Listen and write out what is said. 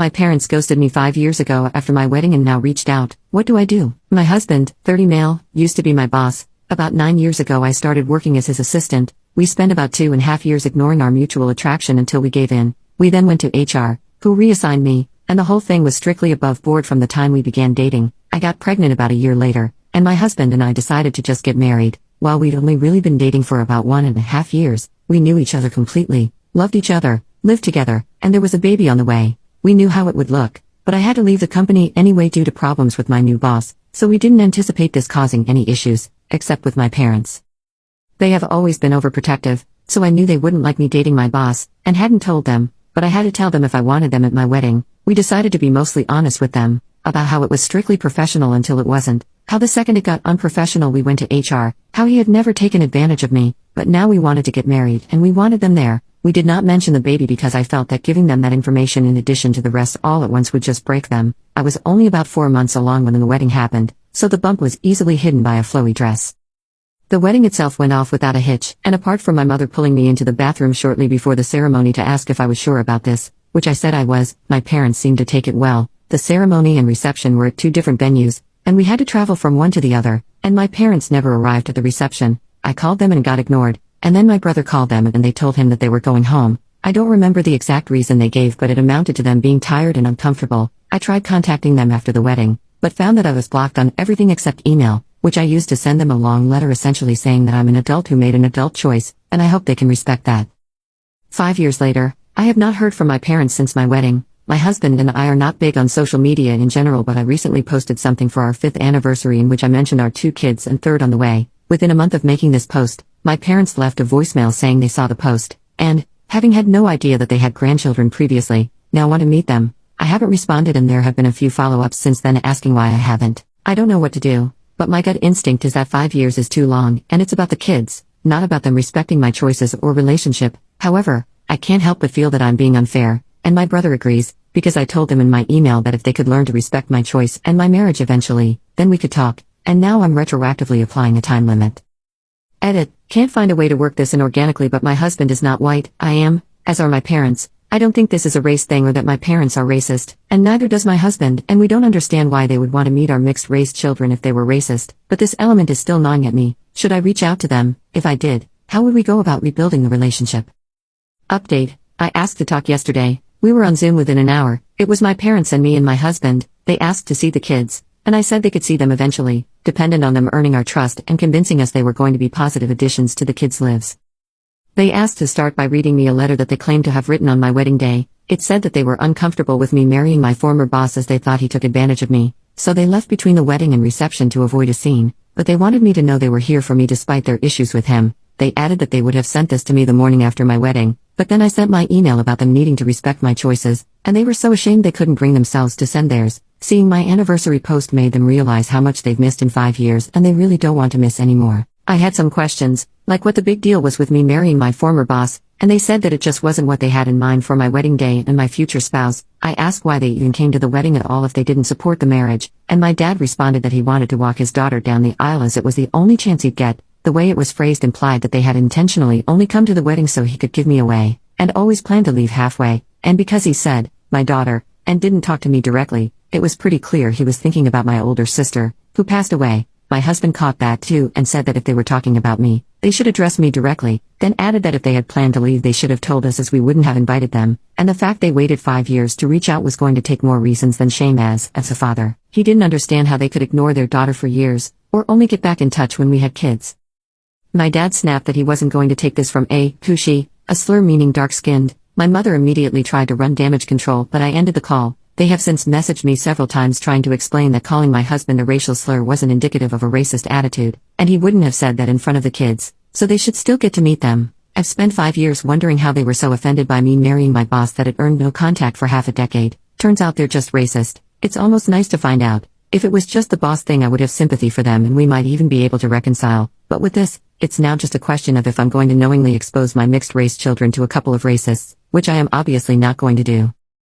My parents ghosted me 5 years ago after my wedding and now reached out. What do I do? My husband, 30 male, used to be my boss. About 9 years ago I started working as his assistant. We spent about 2.5 years ignoring our mutual attraction until we gave in. We then went to HR, who reassigned me, and the whole thing was strictly above board from the time we began dating. I got pregnant about a year later, and my husband and I decided to just get married. While we'd only really been dating for about 1.5 years, we knew each other completely, loved each other, lived together, and there was a baby on the way. We knew how it would look, but I had to leave the company anyway due to problems with my new boss, so we didn't anticipate this causing any issues, except with my parents. They have always been overprotective, so I knew they wouldn't like me dating my boss, and hadn't told them, but I had to tell them if I wanted them at my wedding. We decided to be mostly honest with them, about how it was strictly professional until it wasn't, how the second it got unprofessional we went to HR, how he had never taken advantage of me, but now we wanted to get married and we wanted them there. We did not mention the baby because I felt that giving them that information in addition to the rest all at once would just break them. I was only about 4 months along when the wedding happened, so the bump was easily hidden by a flowy dress. The wedding itself went off without a hitch, and apart from my mother pulling me into the bathroom shortly before the ceremony to ask if I was sure about this, which I said I was, my parents seemed to take it well. The ceremony and reception were at 2 different venues, and we had to travel from one to the other, and my parents never arrived at the reception. I called them and got ignored. And then my brother called them and they told him that they were going home. I don't remember the exact reason they gave, but it amounted to them being tired and uncomfortable. I tried contacting them after the wedding, but found that I was blocked on everything except email, which I used to send them a long letter essentially saying that I'm an adult who made an adult choice, and I hope they can respect that. 5 years later, I have not heard from my parents since my wedding. My husband and I are not big on social media in general, but I recently posted something for our 5th anniversary in which I mentioned our 2 kids and 3rd on the way. Within a month of making this post, my parents left a voicemail saying they saw the post, and, having had no idea that they had grandchildren previously, now want to meet them. I haven't responded and there have been a few follow-ups since then asking why I haven't. I don't know what to do, but my gut instinct is that 5 years is too long, and it's about the kids, not about them respecting my choices or relationship. However, I can't help but feel that I'm being unfair, and my brother agrees, because I told them in my email that if they could learn to respect my choice and my marriage eventually, then we could talk, and now I'm retroactively applying a time limit. Edit. Can't find a way to work this in organically, but my husband is not white. I am, as are my parents. I don't think this is a race thing or that my parents are racist, and neither does my husband, and we don't understand why they would want to meet our mixed-race children if they were racist, but this element is still gnawing at me. Should I reach out to them? If I did, how would we go about rebuilding the relationship? Update. I asked to talk yesterday. We were on Zoom within an hour. It was my parents and me and my husband. They asked to see the kids, and I said they could see them eventually, dependent on them earning our trust and convincing us they were going to be positive additions to the kids' lives. They asked to start by reading me a letter that they claimed to have written on my wedding day. It said that they were uncomfortable with me marrying my former boss as they thought he took advantage of me, so they left between the wedding and reception to avoid a scene, but they wanted me to know they were here for me despite their issues with him. They added that they would have sent this to me the morning after my wedding, but then I sent my email about them needing to respect my choices, and they were so ashamed they couldn't bring themselves to send theirs. Seeing my anniversary post made them realize how much they've missed in 5 years and they really don't want to miss anymore. I had some questions, like what the big deal was with me marrying my former boss, and they said that it just wasn't what they had in mind for my wedding day and my future spouse. I asked why they even came to the wedding at all if they didn't support the marriage, and my dad responded that he wanted to walk his daughter down the aisle as it was the only chance he'd get. The way it was phrased implied that they had intentionally only come to the wedding so he could give me away, and always planned to leave halfway, and because he said, my daughter, and didn't talk to me directly, it was pretty clear he was thinking about my older sister, who passed away. My husband caught that too and said that if they were talking about me, they should address me directly, then added that if they had planned to leave they should have told us as we wouldn't have invited them, and the fact they waited 5 years to reach out was going to take more reasons than shame as a father. He didn't understand how they could ignore their daughter for years, or only get back in touch when we had kids. My dad snapped that he wasn't going to take this from a kushi, a slur meaning dark-skinned. My mother immediately tried to run damage control, but I ended the call. They have since messaged me several times trying to explain that calling my husband a racial slur wasn't indicative of a racist attitude, and he wouldn't have said that in front of the kids, so they should still get to meet them. I've spent 5 years wondering how they were so offended by me marrying my boss that it earned no contact for half a decade. Turns out they're just racist. It's almost nice to find out. If it was just the boss thing I would have sympathy for them and we might even be able to reconcile, but with this, it's now just a question of if I'm going to knowingly expose my mixed-race children to a couple of racists, which I am obviously not going to do.